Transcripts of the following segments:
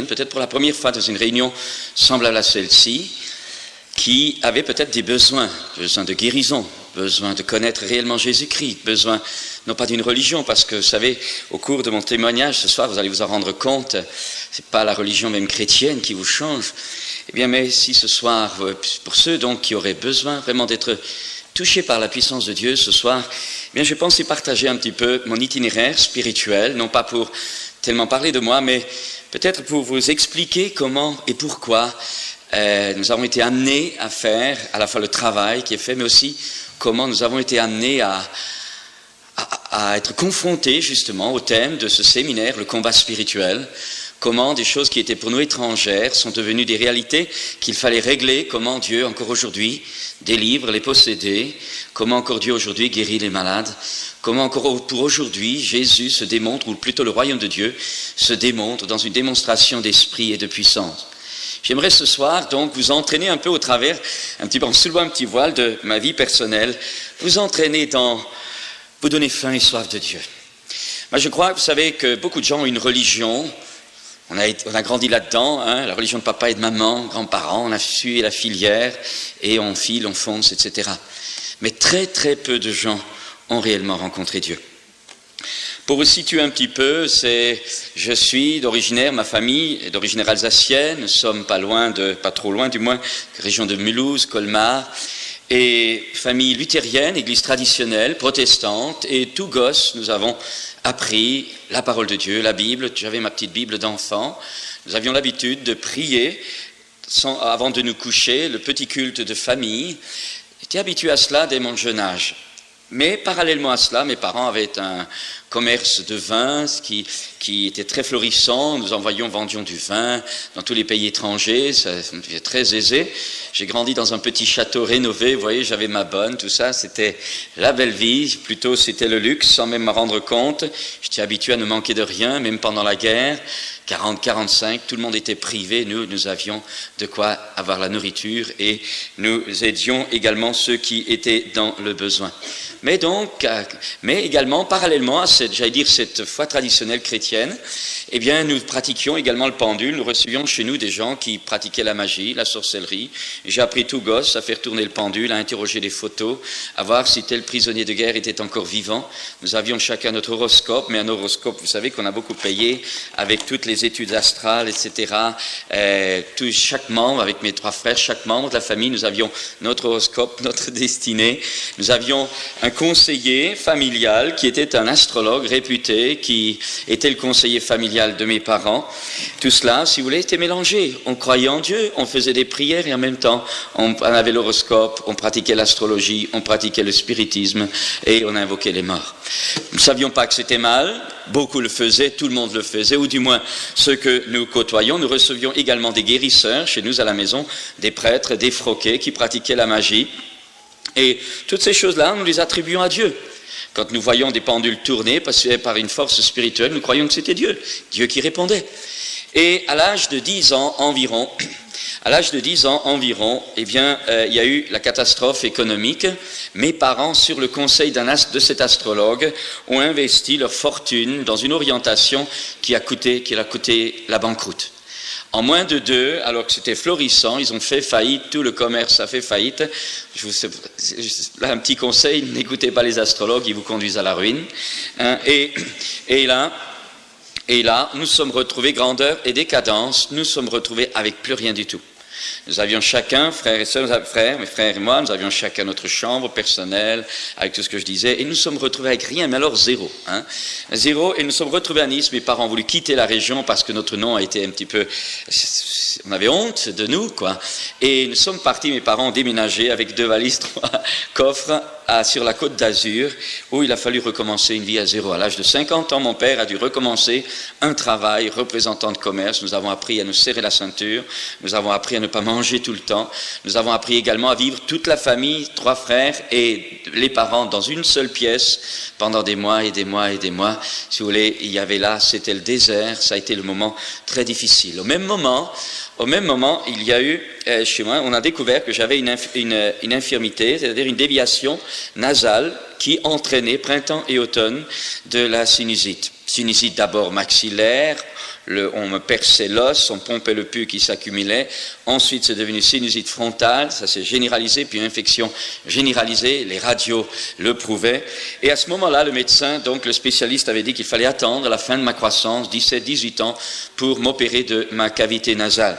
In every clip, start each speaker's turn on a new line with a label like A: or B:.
A: peut-être pour la première fois dans une réunion semblable à celle-ci, qui avait peut-être des besoins de guérison, besoin de connaître réellement Jésus-Christ, besoin non pas d'une religion, parce que vous savez, au cours de mon témoignage ce soir, vous allez vous en rendre compte, c'est pas la religion même chrétienne qui vous change. Eh bien, mais si ce soir, pour ceux donc qui auraient besoin vraiment d'être touchés par la puissance de Dieu ce soir, eh bien, je pensais partager un petit peu mon itinéraire spirituel, non pas pour tellement parler de moi, mais peut-être pour vous expliquer comment et pourquoi nous avons été amenés à faire à la fois le travail qui est fait, mais aussi comment nous avons été amenés à être confrontés justement au thème de ce séminaire, le combat spirituel, comment des choses qui étaient pour nous étrangères sont devenues des réalités qu'il fallait régler, comment Dieu encore aujourd'hui délivre les possédés, comment encore Dieu aujourd'hui guérit les malades, comment encore pour aujourd'hui Jésus se démontre, ou plutôt le royaume de Dieu se démontre dans une démonstration d'esprit et de puissance. J'aimerais ce soir donc vous entraîner un peu au travers, un petit peu en soulevant un petit voile de ma vie personnelle, vous entraîner vous donner faim et soif de Dieu. Moi je crois, vous savez, que beaucoup de gens ont une religion, on a grandi là-dedans, hein, la religion de papa et de maman, grands-parents, on a suivi la filière et on file, on fonce, etc. Mais très très peu de gens ont réellement rencontré Dieu. Pour vous situer un petit peu, je suis ma famille est d'origine alsacienne, nous sommes pas trop loin du moins, région de Mulhouse, Colmar, et famille luthérienne, église traditionnelle, protestante, et tout gosse, nous avons appris la parole de Dieu, la Bible. J'avais ma petite Bible d'enfant, nous avions l'habitude de prier avant de nous coucher, le petit culte de famille. J'étais habitué à cela dès mon jeune âge. Mais parallèlement à cela, mes parents avaient un commerce de vin qui était très florissant. Nous vendions du vin dans tous les pays étrangers, c'était très aisé. J'ai grandi dans un petit château rénové, vous voyez, j'avais ma bonne, tout ça, c'était la belle vie, plutôt c'était le luxe, sans même me rendre compte. J'étais habitué à ne manquer de rien, même pendant la guerre. 40-45, tout le monde était privé, nous avions de quoi avoir la nourriture et nous aidions également ceux qui étaient dans le besoin. Mais également, parallèlement à cette foi traditionnelle chrétienne, eh bien, nous pratiquions également le pendule, nous recevions chez nous des gens qui pratiquaient la magie, la sorcellerie. J'ai appris tout gosse à faire tourner le pendule, à interroger les photos, à voir si tel prisonnier de guerre était encore vivant. Nous avions chacun notre horoscope, mais un horoscope, vous savez qu'on a beaucoup payé avec toutes les études astrales, etc. Chaque membre, avec mes 3 frères, chaque membre de la famille, nous avions notre horoscope, notre destinée. Nous avions un conseiller familial qui était un astrologue réputé, qui était le conseiller familial de mes parents. Tout cela, si vous voulez, était mélangé. On croyait en Dieu, on faisait des prières et en même temps, on avait l'horoscope, on pratiquait l'astrologie, on pratiquait le spiritisme et on invoquait les morts. Nous ne savions pas que c'était mal, beaucoup le faisaient, tout le monde le faisait, ou du moins ceux que nous côtoyions. Nous recevions également des guérisseurs chez nous à la maison, des prêtres, des froquets qui pratiquaient la magie. Et toutes ces choses-là, nous les attribuons à Dieu. Quand nous voyons des pendules tourner par une force spirituelle, nous croyons que c'était Dieu qui répondait. Et à l'âge de 10 ans environ, eh bien, il y a eu la catastrophe économique. Mes parents, sur le conseil de cet astrologue, ont investi leur fortune dans une orientation qui a coûté la banqueroute. En moins de 2, alors que c'était florissant, ils ont fait faillite, tout le commerce a fait faillite. Là, un petit conseil, n'écoutez pas les astrologues, ils vous conduisent à la ruine. Et là, nous sommes retrouvés, grandeur et décadence, nous sommes retrouvés avec plus rien du tout. Nous avions chacun, frères et sœurs, mes frères et moi, nous avions chacun notre chambre personnelle, avec tout ce que je disais, et nous sommes retrouvés avec rien, mais alors zéro. Zéro, et nous sommes retrouvés à Nice. Mes parents ont voulu quitter la région parce que notre nom a été un petit peu... On avait honte de nous, quoi. Et nous sommes partis, mes parents ont déménagé avec 2 valises, 3 coffres, sur la côte d'Azur, où il a fallu recommencer une vie à zéro. À l'âge de 50 ans, mon père a dû recommencer un travail représentant de commerce. Nous avons appris à nous serrer la ceinture, nous avons appris à ne pas manger tout le temps, nous avons appris également à vivre toute la famille, 3 frères et les parents dans une seule pièce pendant des mois et des mois et des mois. Si vous voulez, c'était le désert, ça a été le moment très difficile. Au même moment, il y a eu, chez moi, on a découvert que j'avais une infirmité, c'est-à-dire une déviation nasale qui entraînait printemps et automne de la sinusite. Sinusite d'abord maxillaire, on me perçait l'os, on pompait le pus qui s'accumulait. Ensuite, c'est devenu sinusite frontale, ça s'est généralisé, puis infection généralisée, les radios le prouvaient. Et à ce moment-là, le médecin, donc le spécialiste, avait dit qu'il fallait attendre la fin de ma croissance, 17-18 ans, pour m'opérer de ma cavité nasale.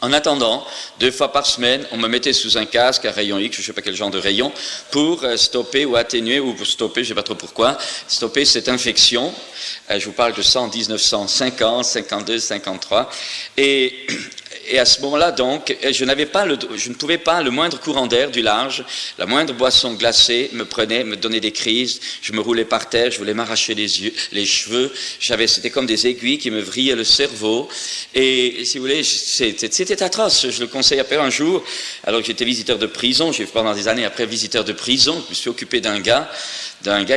A: En attendant, 2 fois par semaine, on me mettait sous un casque à rayon X, je ne sais pas quel genre de rayon, pour stopper ou atténuer, ou pour stopper, je ne sais pas trop pourquoi, stopper cette infection. Je vous parle de ça en 1950, 52, 53. Et à ce moment-là, donc, je ne pouvais pas, le moindre courant d'air du large, la moindre boisson glacée me donnait des crises, je me roulais par terre, je voulais m'arracher les cheveux, c'était comme des aiguilles qui me vrillaient le cerveau, et si vous voulez, c'était atroce. Je le conseille après un jour, alors que j'étais visiteur de prison, j'ai fait pendant des années après visiteur de prison, je me suis occupé d'un gars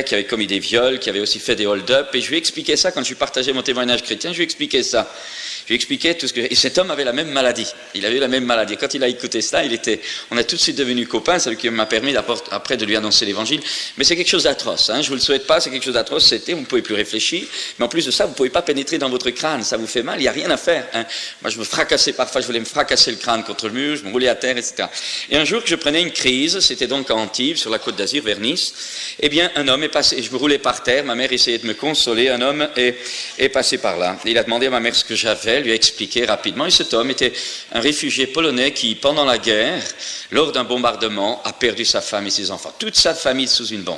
A: qui avait commis des viols, qui avait aussi fait des hold-up, et je lui ai expliqué ça quand je lui partageais mon témoignage chrétien, je lui ai expliqué ça. Je lui expliquais tout ce que... Et cet homme avait la même maladie. Il avait eu la même maladie. Et quand il a écouté ça, on a tout de suite devenus copains. C'est lui qui m'a permis après de lui annoncer l'évangile. Mais c'est quelque chose d'atroce. Hein. Je vous le souhaite pas, c'est quelque chose d'atroce. Vous ne pouvez plus réfléchir. Mais en plus de ça, vous ne pouvez pas pénétrer dans votre crâne. Ça vous fait mal, il n'y a rien à faire. Hein. Moi, je me fracassais parfois, je voulais me fracasser le crâne contre le mur, je me roulais à terre, etc. Et un jour que je prenais une crise, c'était donc à Antibes, sur la côte d'Azur, vers Nice, eh bien, un homme est passé, je me roulais par terre, ma mère essayait de me consoler, un homme est passé par là. Il a demandé à ma mère ce que j'avais, lui a expliqué rapidement, et cet homme était un réfugié polonais qui, pendant la guerre, lors d'un bombardement, a perdu sa femme et ses enfants, toute sa famille sous une bombe.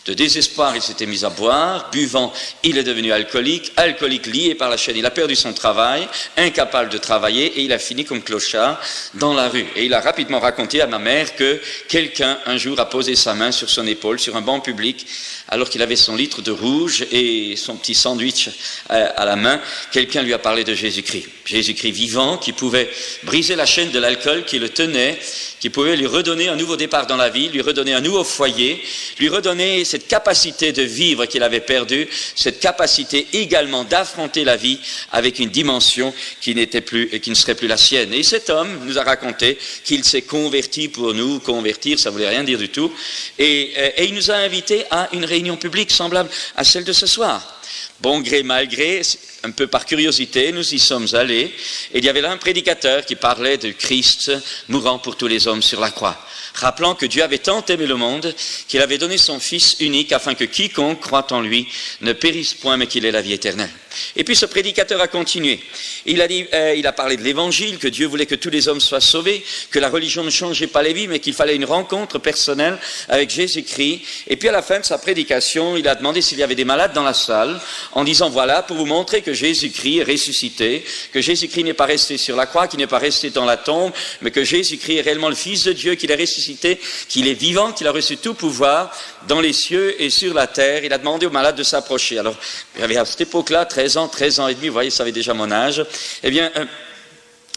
A: De désespoir, il s'était mis à boire, buvant, il est devenu alcoolique lié par la chaîne, il a perdu son travail, incapable de travailler, et il a fini comme clochard dans la rue. Et il a rapidement raconté à ma mère que quelqu'un, un jour, a posé sa main sur son épaule, sur un banc public, alors qu'il avait son litre de rouge et son petit sandwich à la main. Quelqu'un lui a parlé de Jésus-Christ. Jésus-Christ vivant, qui pouvait briser la chaîne de l'alcool qui le tenait, qui pouvait lui redonner un nouveau départ dans la vie, lui redonner un nouveau foyer, lui redonner cette capacité de vivre qu'il avait perdue, cette capacité également d'affronter la vie avec une dimension qui ne serait plus la sienne. Et cet homme nous a raconté qu'il s'est converti pour nous. Convertir, ça voulait rien dire du tout. Et il nous a invités à une réunion publique semblable à celle de ce soir. Bon gré, mal gré, un peu par curiosité, nous y sommes allés, et il y avait là un prédicateur qui parlait de Christ mourant pour tous les hommes sur la croix, rappelant que Dieu avait tant aimé le monde qu'il avait donné son Fils unique afin que quiconque croit en lui ne périsse point mais qu'il ait la vie éternelle. Et puis ce prédicateur a continué. Il a parlé de l'évangile, que Dieu voulait que tous les hommes soient sauvés, que la religion ne changeait pas les vies, mais qu'il fallait une rencontre personnelle avec Jésus-Christ. Et puis à la fin de sa prédication, il a demandé s'il y avait des malades dans la salle, en disant voilà, pour vous montrer que Jésus-Christ est ressuscité, que Jésus-Christ n'est pas resté sur la croix, qu'il n'est pas resté dans la tombe, mais que Jésus-Christ est réellement le Fils de Dieu, qu'il est ressuscité, qu'il est vivant, qu'il a reçu tout pouvoir dans les cieux et sur la terre. Il a demandé aux malades de s'approcher. Alors, il y avait à cette époque-là 13 ans et demi, vous voyez, ça avait déjà mon âge. Eh bien,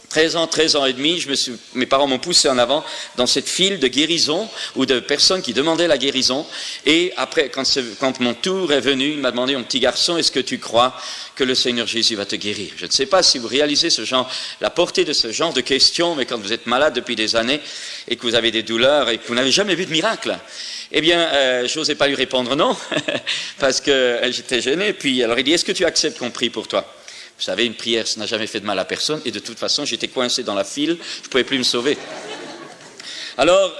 A: 13 ans et demi, mes parents m'ont poussé en avant dans cette file de guérison ou de personnes qui demandaient la guérison. Et après, quand mon tour est venu, il m'a demandé, mon petit garçon, est-ce que tu crois que le Seigneur Jésus va te guérir? Je ne sais pas si vous réalisez la portée de ce genre de questions, mais quand vous êtes malade depuis des années et que vous avez des douleurs et que vous n'avez jamais vu de miracle, eh bien, je n'osais pas lui répondre non, parce que j'étais gêné. Puis, alors il dit, est-ce que tu acceptes qu'on prie pour toi? Vous savez, une prière, ça n'a jamais fait de mal à personne, et de toute façon, j'étais coincé dans la file, je ne pouvais plus me sauver. Alors,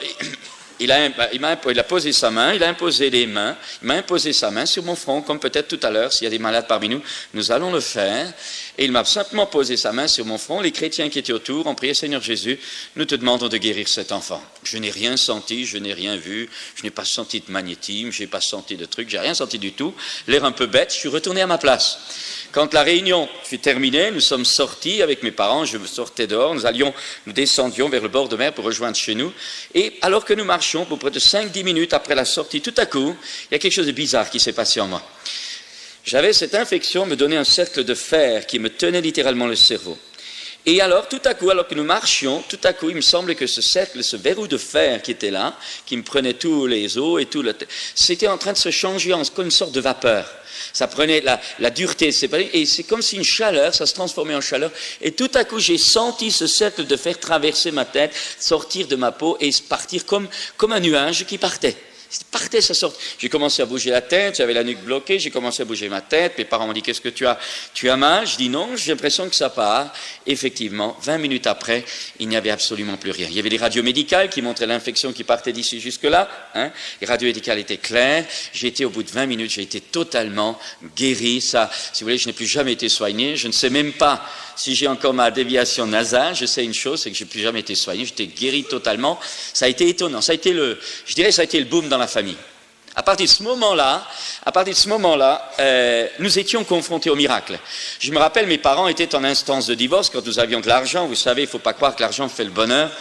A: il a posé sa main, il a imposé les mains, il m'a imposé sa main sur mon front, comme peut-être tout à l'heure, s'il y a des malades parmi nous, nous allons le faire. Et il m'a simplement posé sa main sur mon front. Les chrétiens qui étaient autour ont prié, Seigneur Jésus, nous te demandons de guérir cet enfant. Je n'ai rien senti, je n'ai rien vu, je n'ai pas senti de magnétisme, je n'ai pas senti de truc, j'ai rien senti du tout. L'air un peu bête, je suis retourné à ma place. Quand la réunion fut terminée, nous sommes sortis avec mes parents, je sortais dehors, nous descendions vers le bord de mer pour rejoindre chez nous. Et alors que nous marchions, pour près de 5-10 minutes après la sortie, tout à coup, il y a quelque chose de bizarre qui s'est passé en moi. J'avais cette infection, me donnait un cercle de fer qui me tenait littéralement le cerveau. Et alors, tout à coup, alors que nous marchions, tout à coup, il me semblait que ce cercle, ce verrou de fer qui était là, qui me prenait tous les os et c'était en train de se changer en comme une sorte de vapeur. Ça prenait la dureté, et c'est comme si une chaleur, ça se transformait en chaleur. Et tout à coup, j'ai senti ce cercle de fer traverser ma tête, sortir de ma peau et partir comme un nuage qui partait. partait, ça sortait. J'ai commencé à bouger la tête, j'avais la nuque bloquée, j'ai commencé à bouger ma tête. Mes parents m'ont dit, qu'est-ce que tu as? Tu as mal? Je dis non, j'ai l'impression que ça part. Effectivement, 20 minutes après, il n'y avait absolument plus rien. Il y avait les radios médicales qui montraient l'infection qui partait d'ici jusque-là. Les radios médicales étaient claires. J'ai été, au bout de 20 minutes, j'ai été totalement guéri. Ça, si vous voulez, je n'ai plus jamais été soigné. Je ne sais même pas si j'ai encore ma déviation nasale. Je sais une chose, c'est que je n'ai plus jamais été soigné. J'étais guéri totalement. Ça a été étonnant. Ça a été ça a été le boom dans la famille. À partir de ce moment-là, nous étions confrontés au miracle. Je me rappelle, mes parents étaient en instance de divorce quand nous avions de l'argent. Vous savez, il ne faut pas croire que l'argent fait le bonheur.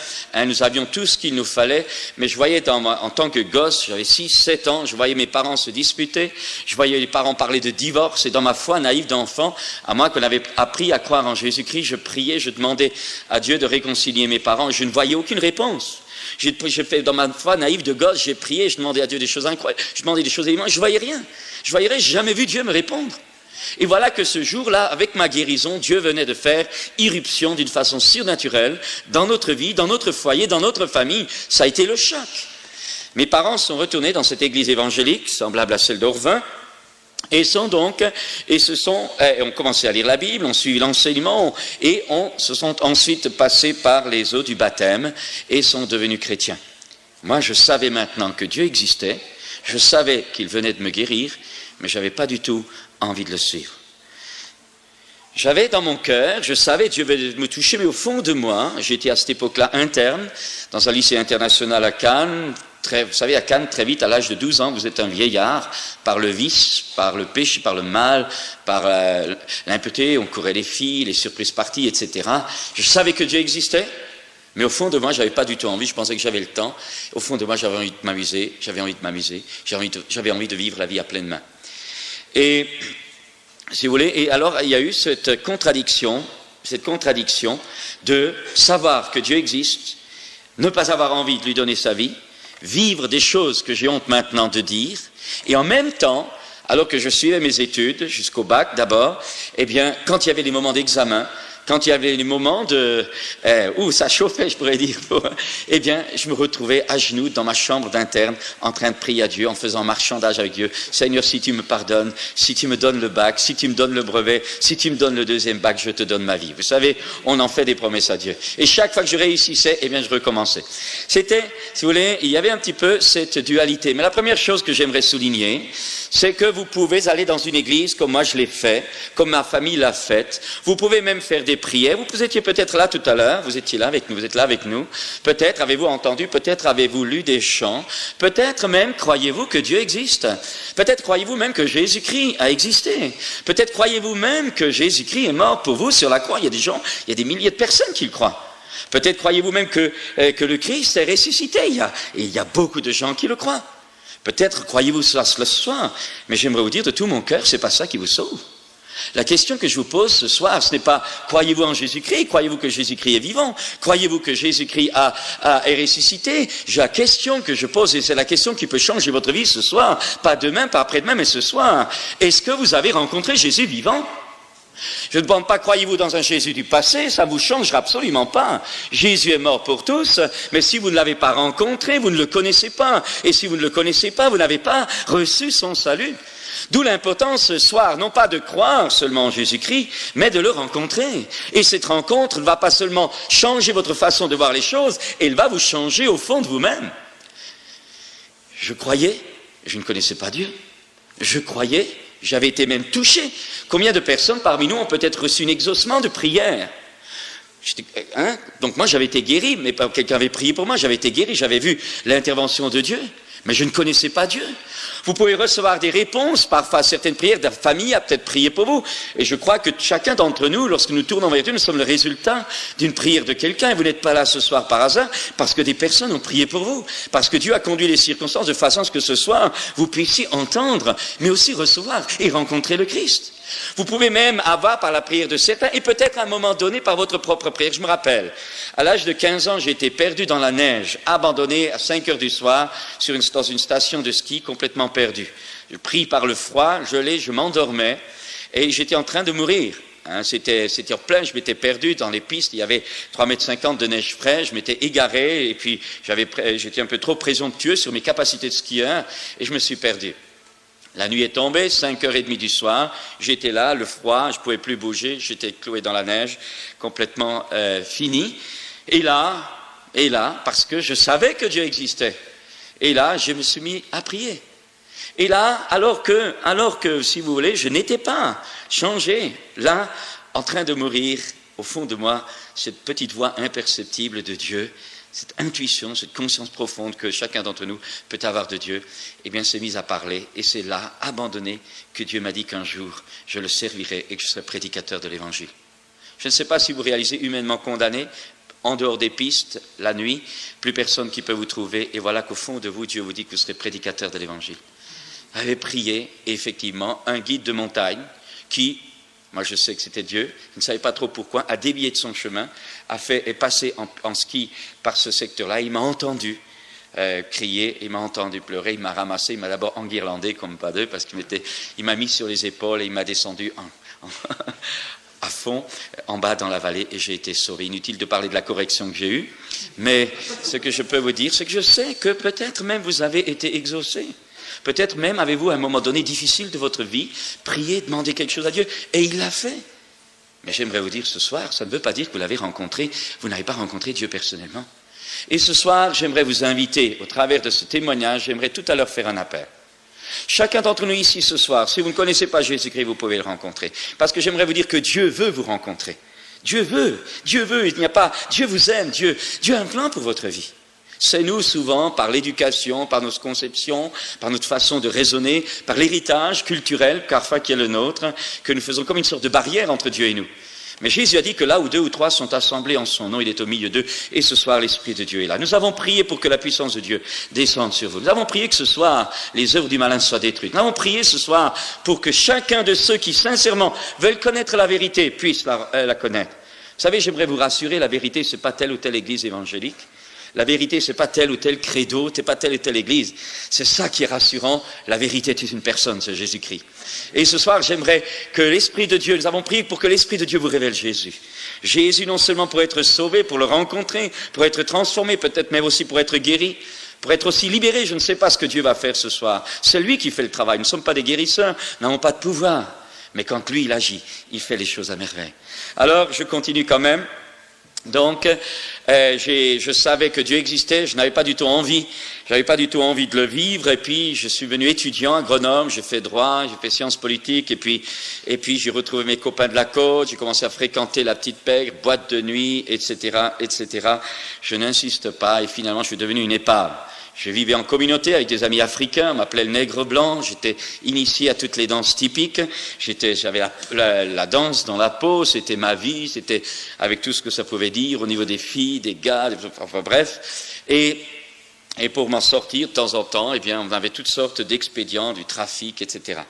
A: Nous avions tout ce qu'il nous fallait, mais je voyais en tant que gosse, j'avais 6, 7 ans, je voyais mes parents se disputer, je voyais les parents parler de divorce, et dans ma foi naïve d'enfant, à moi qu'on avait appris à croire en Jésus-Christ, je priais, je demandais à Dieu de réconcilier mes parents, et je ne voyais aucune réponse. J'ai fait dans ma foi naïve de gosse, j'ai prié, je demandais à Dieu des choses incroyables, je demandais des choses évidentes, je voyais rien. J'ai jamais vu Dieu me répondre. Et voilà que ce jour-là, avec ma guérison, Dieu venait de faire irruption d'une façon surnaturelle dans notre vie, dans notre foyer, dans notre famille. Ça a été le choc. Mes parents sont retournés dans cette église évangélique, semblable à celle d'Orvin, ont commencé à lire la Bible, ont suivi l'enseignement et se sont ensuite passés par les eaux du baptême et sont devenus chrétiens. Moi, je savais maintenant que Dieu existait, je savais qu'il venait de me guérir, mais je n'avais pas du tout envie de le suivre. J'avais dans mon cœur, je savais que Dieu venait de me toucher, mais au fond de moi, j'étais à cette époque-là interne, dans un lycée international à Cannes. Vous savez, à Cannes, très vite, à l'âge de 12 ans, vous êtes un vieillard, par le vice, par le péché, par le mal, par l'impureté, on courait les filles, les surprises parties, etc. Je savais que Dieu existait, mais au fond de moi, je n'avais pas du tout envie, je pensais que j'avais le temps. Au fond de moi, j'avais envie de m'amuser, j'avais envie de vivre la vie à pleine main. Et, si vous voulez, et alors, il y a eu cette contradiction de savoir que Dieu existe, ne pas avoir envie de lui donner sa vie, vivre des choses que j'ai honte maintenant de dire, et en même temps, alors que je suivais mes études, jusqu'au bac d'abord, eh bien, quand il y avait les moments d'examen, quand il y avait les moments où ça chauffait, je pourrais dire, eh bien, je me retrouvais à genoux dans ma chambre d'interne, en train de prier à Dieu, en faisant marchandage avec Dieu. Seigneur, si tu me pardonnes, si tu me donnes le bac, si tu me donnes le brevet, si tu me donnes le deuxième bac, je te donne ma vie. Vous savez, on en fait des promesses à Dieu. Et chaque fois que je réussissais, eh bien, je recommençais. C'était, si vous voulez, il y avait un petit peu cette dualité. Mais la première chose que j'aimerais souligner, c'est que vous pouvez aller dans une église comme moi je l'ai fait, comme ma famille l'a fait. Vous pouvez même faire des prières. Vous étiez peut-être là tout à l'heure, vous étiez là avec nous, vous êtes là avec nous. Peut-être avez-vous entendu, peut-être avez-vous lu des chants. Peut-être même croyez-vous que Dieu existe. Peut-être croyez-vous même que Jésus-Christ a existé. Peut-être croyez-vous même que Jésus-Christ est mort pour vous sur la croix. Il y a des gens, il y a des milliers de personnes qui le croient. Peut-être croyez-vous même que le Christ est ressuscité. Il y a beaucoup de gens qui le croient. Peut-être croyez-vous cela ce soir, mais j'aimerais vous dire de tout mon cœur, c'est pas ça qui vous sauve. La question que je vous pose ce soir, ce n'est pas croyez-vous en Jésus-Christ, croyez-vous que Jésus-Christ est vivant, croyez-vous que Jésus-Christ est ressuscité. La question que je pose, et c'est la question qui peut changer votre vie ce soir, pas demain, pas après-demain, mais ce soir, est-ce que vous avez rencontré Jésus vivant? Je ne demande pas, croyez-vous dans un Jésus du passé, ça ne vous changera absolument pas. Jésus est mort pour tous, mais si vous ne l'avez pas rencontré, vous ne le connaissez pas. Et si vous ne le connaissez pas, vous n'avez pas reçu son salut. D'où l'importance ce soir, non pas de croire seulement en Jésus-Christ, mais de le rencontrer. Et cette rencontre ne va pas seulement changer votre façon de voir les choses, elle va vous changer au fond de vous-même. Je croyais, je ne connaissais pas Dieu. Je croyais, j'avais été même touché. Combien de personnes parmi nous ont peut-être reçu un exaucement de prière? Donc moi j'avais été guéri, mais quelqu'un avait prié pour moi, j'avais été guéri, j'avais vu l'intervention de Dieu, mais je ne connaissais pas Dieu. Vous pouvez recevoir des réponses, parfois à certaines prières, la famille a peut-être prié pour vous. Et je crois que chacun d'entre nous, lorsque nous tournons vers Dieu, nous sommes le résultat d'une prière de quelqu'un. Et vous n'êtes pas là ce soir par hasard, parce que des personnes ont prié pour vous. Parce que Dieu a conduit les circonstances de façon à ce que ce soir, vous puissiez entendre, mais aussi recevoir et rencontrer le Christ. Vous pouvez même avoir par la prière de certains, et peut-être à un moment donné par votre propre prière. Je me rappelle, à l'âge de 15 ans, j'ai été perdu dans la neige, abandonné à 5 heures du soir dans une station de ski, complètement perdu. Pris par le froid, gelé, je m'endormais, et j'étais en train de mourir. Hein, c'était en plein, je m'étais perdu dans les pistes, il y avait 3,50 m de neige fraîche, je m'étais égaré et puis j'étais un peu trop présomptueux sur mes capacités de skieur et je me suis perdu. La nuit est tombée, 5h30 du soir, j'étais là, le froid, je ne pouvais plus bouger, j'étais cloué dans la neige, complètement fini. Et là, parce que je savais que Dieu existait, et là, je me suis mis à prier. Et là, alors que, si vous voulez, je n'étais pas changé, là, en train de mourir, au fond de moi, cette petite voix imperceptible de Dieu, cette intuition, cette conscience profonde que chacun d'entre nous peut avoir de Dieu, eh bien, s'est mise à parler. Et c'est là, abandonné, que Dieu m'a dit qu'un jour, je le servirai et que je serai prédicateur de l'Évangile. Je ne sais pas si vous réalisez, humainement condamné, en dehors des pistes, la nuit, plus personne qui peut vous trouver. Et voilà qu'au fond de vous, Dieu vous dit que vous serez prédicateur de l'Évangile. Vous avez prié, et effectivement, un guide de montagne qui... Moi, je sais que c'était Dieu, je ne savais pas trop pourquoi, a dévié de son chemin, est passé en ski par ce secteur-là. Il m'a entendu crier, il m'a entendu pleurer, il m'a ramassé, il m'a d'abord enguirlandé comme pas deux, parce qu'il m'a mis sur les épaules et il m'a descendu à fond, en bas dans la vallée, et j'ai été sauvé. Inutile de parler de la correction que j'ai eue, mais ce que je peux vous dire, c'est que je sais que peut-être même vous avez été exaucé. Peut-être même avez-vous à un moment donné difficile de votre vie, prié, demandé quelque chose à Dieu, et il l'a fait. Mais j'aimerais vous dire ce soir, ça ne veut pas dire que vous l'avez rencontré, vous n'avez pas rencontré Dieu personnellement. Et ce soir, j'aimerais vous inviter, au travers de ce témoignage, j'aimerais tout à l'heure faire un appel. Chacun d'entre nous ici ce soir, si vous ne connaissez pas Jésus-Christ, vous pouvez le rencontrer. Parce que j'aimerais vous dire que Dieu veut vous rencontrer. Dieu veut, il n'y a pas, Dieu vous aime, Dieu a un plan pour votre vie. C'est nous, souvent, par l'éducation, par nos conceptions, par notre façon de raisonner, par l'héritage culturel, parfois qui est le nôtre, que nous faisons comme une sorte de barrière entre Dieu et nous. Mais Jésus a dit que là où 2 ou 3 sont assemblés en son nom, il est au milieu d'eux, et ce soir, l'Esprit de Dieu est là. Nous avons prié pour que la puissance de Dieu descende sur vous. Nous avons prié que ce soir, les œuvres du malin soient détruites. Nous avons prié ce soir pour que chacun de ceux qui, sincèrement, veulent connaître la vérité, puisse la connaître. Vous savez, j'aimerais vous rassurer, la vérité, ce n'est pas telle ou telle église évangélique. La vérité, c'est pas tel ou tel credo, c'est pas telle ou telle église. C'est ça qui est rassurant. La vérité est une personne, c'est Jésus-Christ. Et ce soir, j'aimerais que l'Esprit de Dieu, nous avons prié pour que l'Esprit de Dieu vous révèle Jésus. Jésus, non seulement pour être sauvé, pour le rencontrer, pour être transformé, peut-être même aussi pour être guéri, pour être aussi libéré. Je ne sais pas ce que Dieu va faire ce soir. C'est lui qui fait le travail. Nous ne sommes pas des guérisseurs, nous n'avons pas de pouvoir. Mais quand lui, il agit, il fait les choses à merveille. Alors, je continue quand même. Donc, je savais que Dieu existait, je n'avais pas du tout envie de le vivre, et puis je suis venu étudiant à Grenoble, j'ai fait droit, j'ai fait sciences politiques, et puis j'ai retrouvé mes copains de la côte, j'ai commencé à fréquenter la petite pègre, boîte de nuit, etc., etc. Je n'insiste pas, et finalement je suis devenu une épave. Je vivais en communauté avec des amis africains, on m'appelait le nègre blanc, j'étais initié à toutes les danses typiques, j'avais la danse dans la peau, c'était ma vie, c'était avec tout ce que ça pouvait dire au niveau des filles, des gars, enfin bref. Et pour m'en sortir de temps en temps, eh bien, on avait toutes sortes d'expédients, du trafic, etc.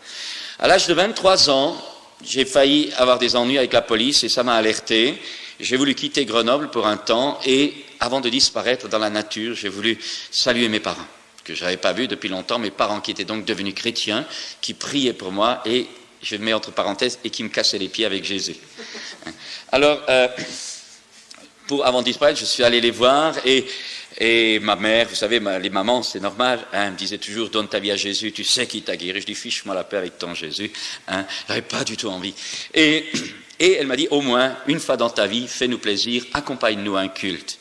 A: À l'âge de 23 ans, j'ai failli avoir des ennuis avec la police et ça m'a alerté. J'ai voulu quitter Grenoble pour un temps et avant de disparaître dans la nature, j'ai voulu saluer mes parents, que je n'avais pas vus depuis longtemps, mes parents qui étaient donc devenus chrétiens, qui priaient pour moi et, je mets entre parenthèses, et qui me cassaient les pieds avec Jésus. Alors, avant de disparaître, je suis allé les voir et ma mère, vous savez, les mamans, c'est normal, me disait toujours, donne ta vie à Jésus, tu sais qui t'a guéri. Je dis, fiche-moi la paix avec ton Jésus. J'avais pas du tout envie. Et elle m'a dit, au moins, une fois dans ta vie, fais-nous plaisir, accompagne-nous à un culte.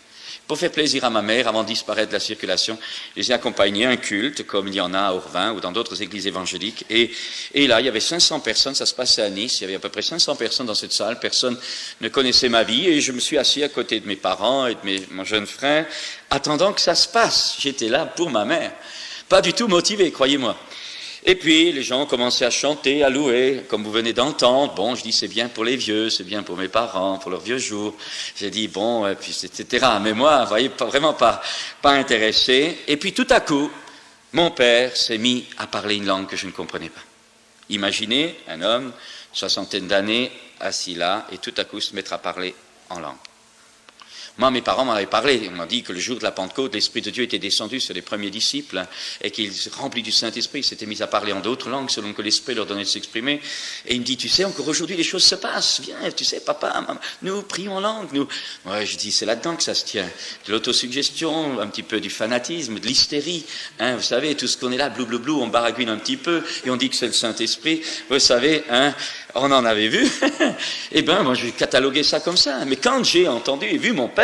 A: Pour faire plaisir à ma mère, avant de disparaître de la circulation, je les ai accompagnés à un culte, comme il y en a à Orvin ou dans d'autres églises évangéliques. Et là, il y avait 500 personnes, ça se passait à Nice, il y avait à peu près 500 personnes dans cette salle, personne ne connaissait ma vie, et je me suis assis à côté de mes parents et de mon jeune frère, attendant que ça se passe. J'étais là pour ma mère. Pas du tout motivé, croyez-moi. Et puis, les gens ont commencé à chanter, à louer, comme vous venez d'entendre. Bon, je dis, c'est bien pour les vieux, c'est bien pour mes parents, pour leurs vieux jours. J'ai dit, bon, et puis, etc. Mais moi, vous voyez, vraiment pas intéressé. Et puis, tout à coup, mon père s'est mis à parler une langue que je ne comprenais pas. Imaginez un homme, 60 d'années, assis là, et tout à coup se mettre à parler en langue. Moi, mes parents m'avaient parlé, on m'a dit que le jour de la Pentecôte, l'Esprit de Dieu était descendu sur les premiers disciples, hein, et qu'ils, remplis du Saint-Esprit, s'étaient mis à parler en d'autres langues selon que l'Esprit leur donnait de s'exprimer. Et il me dit, tu sais, encore aujourd'hui, les choses se passent. Viens, tu sais, papa, maman, nous prions en langue. Nous. Ouais, je dis, c'est là-dedans que ça se tient. De l'autosuggestion, un petit peu du fanatisme, de l'hystérie. Hein, vous savez, tout ce qu'on est là, blou, blou, blou, on baragouine un petit peu, et on dit que c'est le Saint-Esprit. Vous savez, hein, on en avait vu. Eh bien, moi, je vais cataloguer ça comme ça. Mais quand j'ai entendu et vu mon père,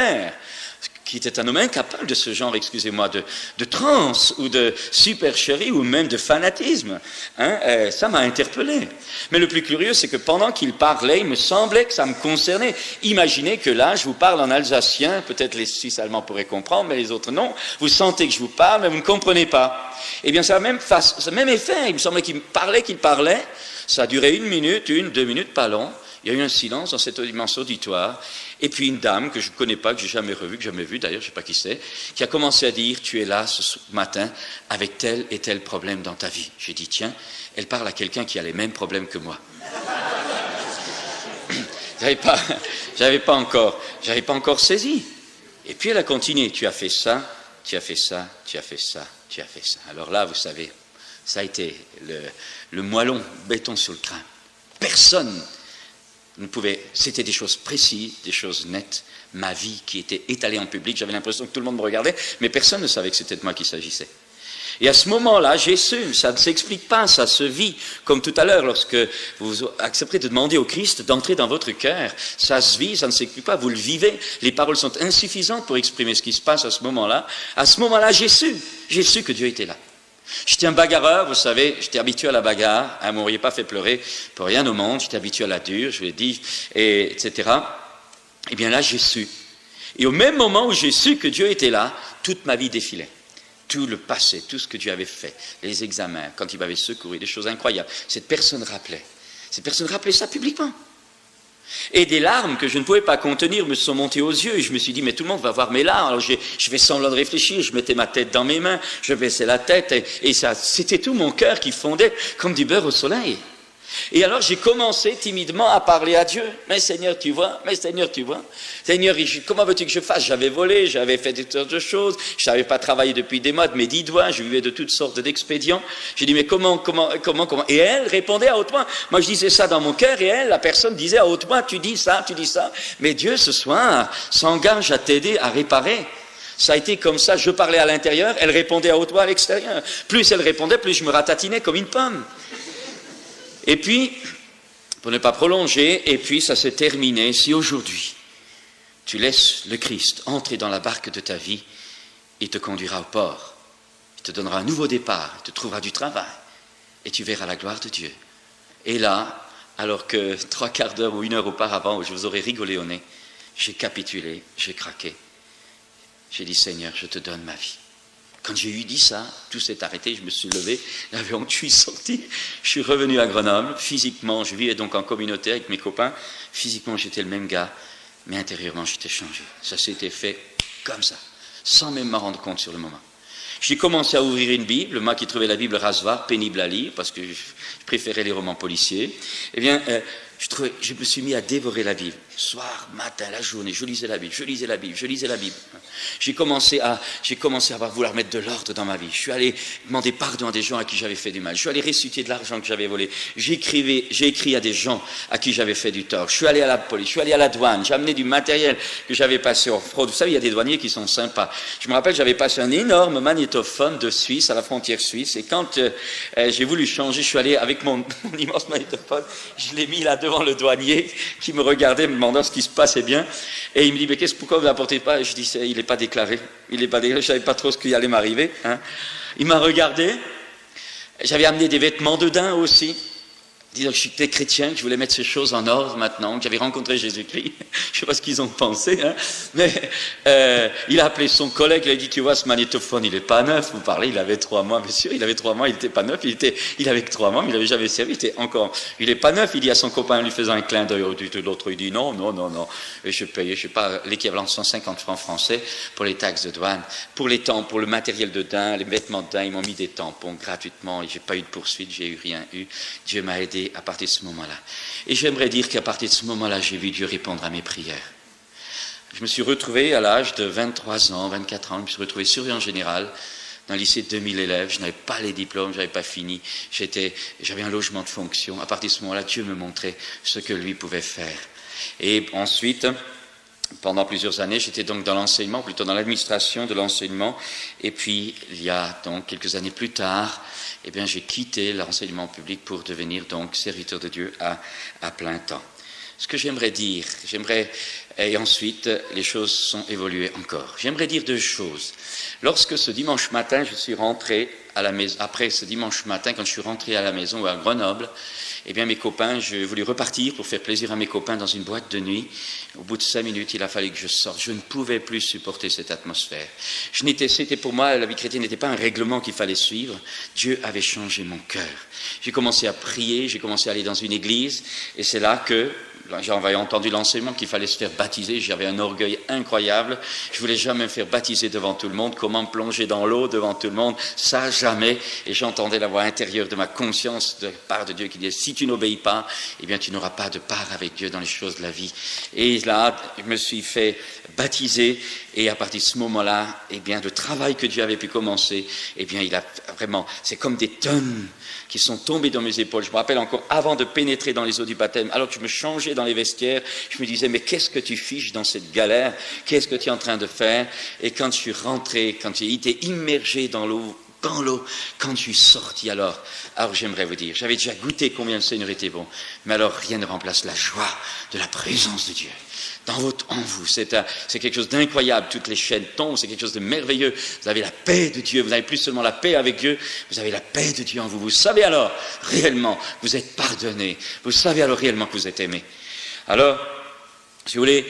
A: qui était un homme incapable de ce genre, excusez-moi, de transe ou de supercherie ou même de fanatisme, hein, ça m'a interpellé. Mais le plus curieux, c'est que pendant qu'il parlait, il me semblait que ça me concernait. Imaginez que là, je vous parle en alsacien, peut-être les Suisses allemands pourraient comprendre, mais les autres non. Vous sentez que je vous parle, mais vous ne comprenez pas. Eh bien, ça a même effet. Il me semblait qu'il parlait. Ça a duré 1 minute, 2 minutes, pas long. Il y a eu un silence dans cet immense auditoire. Et puis une dame que je ne connais pas, que je n'ai jamais revue, que j'ai jamais vue d'ailleurs, je ne sais pas qui c'est, qui a commencé à dire, tu es là ce matin avec tel et tel problème dans ta vie. J'ai dit, tiens, elle parle à quelqu'un qui a les mêmes problèmes que moi. J'avais pas encore saisi. Et puis elle a continué, tu as fait ça, tu as fait ça, tu as fait ça, tu as fait ça. Alors là, vous savez, ça a été le moellon, béton sur le crâne. Personne ne pouvait, c'était des choses précises, des choses nettes. Ma vie qui était étalée en public, j'avais l'impression que tout le monde me regardait, mais personne ne savait que c'était de moi qu'il s'agissait. Et à ce moment-là, j'ai su, ça ne s'explique pas, ça se vit, comme tout à l'heure, lorsque vous acceptez de demander au Christ d'entrer dans votre cœur, ça se vit, ça ne s'explique pas, vous le vivez, les paroles sont insuffisantes pour exprimer ce qui se passe à ce moment-là. À ce moment-là, j'ai su que Dieu était là. J'étais un bagarreur, vous savez, j'étais habitué à la bagarre, hein, vous ne m'auriez pas fait pleurer pour rien au monde, j'étais habitué à la dure, je vous l'ai dit, etc. Et bien là, j'ai su. Et au même moment où j'ai su que Dieu était là, toute ma vie défilait. Tout le passé, tout ce que Dieu avait fait, les examens, quand il m'avait secouru, des choses incroyables. Cette personne rappelait ça publiquement. Et des larmes que je ne pouvais pas contenir me sont montées aux yeux et je me suis dit, mais tout le monde va voir mes larmes. Alors je fais semblant de réfléchir, je mettais ma tête dans mes mains, je baissais la tête et ça, c'était tout mon cœur qui fondait comme du beurre au soleil. Et alors j'ai commencé timidement à parler à Dieu. Mais Seigneur, tu vois, Seigneur, comment veux-tu que je fasse? J'avais volé, j'avais fait toutes sortes de choses, je savais pas travailler depuis des mois de mes 10 doigts, je vivais de toutes sortes d'expédients. J'ai dit, mais comment? Et elle répondait à haute voix. Moi je disais ça dans mon cœur et elle, la personne disait à haute voix, tu dis ça. Mais Dieu ce soir s'engage à t'aider à réparer. Ça a été comme ça, je parlais à l'intérieur, elle répondait à haute voix à l'extérieur. Plus elle répondait, plus je me ratatinais comme une pomme. Et puis, pour ne pas prolonger, et puis ça s'est terminé. Si aujourd'hui, tu laisses le Christ entrer dans la barque de ta vie, il te conduira au port, il te donnera un nouveau départ, il te trouvera du travail, et tu verras la gloire de Dieu. Et là, alors que 3/4 d'heure ou 1 heure auparavant, où je vous aurais rigolé au nez, j'ai capitulé, j'ai craqué. J'ai dit, Seigneur, je te donne ma vie. Quand j'ai eu dit ça, tout s'est arrêté, je me suis levé, l'avion, je suis sorti, je suis revenu à Grenoble, physiquement, je vivais donc en communauté avec mes copains, physiquement j'étais le même gars, mais intérieurement j'étais changé. Ça s'était fait comme ça, sans même m'en rendre compte sur le moment. J'ai commencé à ouvrir une Bible, moi qui trouvais la Bible rasoir, pénible à lire, parce que je préférais les romans policiers. Eh bien, je me suis mis à dévorer la Bible. Soir, matin, la journée, je lisais la Bible. J'ai commencé à vouloir mettre de l'ordre dans ma vie. Je suis allé demander pardon à des gens à qui j'avais fait du mal. Je suis allé restituer de l'argent que j'avais volé. J'ai écrit à des gens à qui j'avais fait du tort. Je suis allé à la police, je suis allé à la douane. J'ai amené du matériel que j'avais passé en fraude. Vous savez, il y a des douaniers qui sont sympas. Je me rappelle, j'avais passé un énorme magnétophone de Suisse, à la frontière suisse. Et quand j'ai voulu changer, je suis allé avec mon immense magnétophone. Je l'ai mis là devant le douanier qui me regardait, me demandant ce qui se passait bien. Et il me dit, mais pourquoi vous n'apportez pas? Je dis, il n'est pas déclaré. Je ne savais pas trop ce qui allait m'arriver. Hein. Il m'a regardé. J'avais amené des vêtements de daim aussi. Disant que j'étais chrétien, que je voulais mettre ces choses en ordre maintenant, que j'avais rencontré Jésus-Christ. Je ne sais pas ce qu'ils ont pensé, hein. Mais il a appelé son collègue, il a dit, tu vois, ce magnétophone, il n'est pas neuf. Vous parlez, il avait 3 mois, bien sûr, il avait 3 mois, il n'était pas neuf, il avait que 3 mois, mais il n'avait jamais servi, il n'est pas neuf. Il dit à son copain, en lui faisant un clin d'œil, l'autre, il dit, non. Et je payais, je ne sais pas, l'équivalent de 150 francs français pour les taxes de douane, pour le matériel de daim, les vêtements de daim, ils m'ont mis des tampons gratuitement, et je n'ai pas eu de poursuite, j'ai rien eu. Dieu m'a aidé à partir de ce moment-là. Et j'aimerais dire qu'à partir de ce moment-là, j'ai vu Dieu répondre à mes prières. Je me suis retrouvé à l'âge de 23 ans, 24 ans, je me suis retrouvé surveillant général dans un lycée de 2000 élèves. Je n'avais pas les diplômes, je n'avais pas fini. J'avais un logement de fonction. À partir de ce moment-là, Dieu me montrait ce que lui pouvait faire. Et ensuite, pendant plusieurs années, j'étais donc dans l'enseignement, plutôt dans l'administration de l'enseignement. Et puis, il y a donc quelques années plus tard, eh bien, j'ai quitté l'enseignement public pour devenir donc serviteur de Dieu à plein temps. Ce que j'aimerais dire, et ensuite les choses sont évoluées encore. J'aimerais dire deux choses. Lorsque ce dimanche matin, je suis rentré à la maison, après ce dimanche matin, quand je suis rentré à la maison à Grenoble, eh bien mes copains, j'ai voulu repartir pour faire plaisir à mes copains dans une boîte de nuit. Au bout de 5 minutes, il a fallu que je sorte. Je ne pouvais plus supporter cette atmosphère. C'était pour moi, la vie chrétienne n'était pas un règlement qu'il fallait suivre. Dieu avait changé mon cœur. J'ai commencé à prier, j'ai commencé à aller dans une église, et c'est là que j'avais entendu l'enseignement qu'il fallait se faire baptiser. J'avais un orgueil incroyable. Je voulais jamais me faire baptiser devant tout le monde. Comment me plonger dans l'eau devant tout le monde? Ça, jamais. Et j'entendais la voix intérieure de ma conscience de part de Dieu qui disait, si tu n'obéis pas, eh bien, tu n'auras pas de part avec Dieu dans les choses de la vie. Et là, je me suis fait baptiser. Et à partir de ce moment-là, eh bien, le travail que Dieu avait pu commencer, eh bien, il a vraiment, c'est comme des tonnes qui sont tombées dans mes épaules. Je me rappelle encore, avant de pénétrer dans les eaux du baptême, alors que je me changeais dans les vestiaires, je me disais, mais qu'est-ce que tu fiches dans cette galère? Qu'est-ce que tu es en train de faire? Et quand je suis rentré, quand j'ai été immergé dans l'eau, quand je suis sorti alors j'aimerais vous dire, j'avais déjà goûté combien le Seigneur était bon, mais alors rien ne remplace la joie de la présence de Dieu en vous. C'est quelque chose d'incroyable. Toutes les chaînes tombent, c'est quelque chose de merveilleux. Vous avez la paix de Dieu, vous n'avez plus seulement la paix avec Dieu, vous avez la paix de Dieu en vous. Vous savez alors réellement que vous êtes pardonné, vous savez alors réellement que vous êtes aimé. Alors, si vous voulez,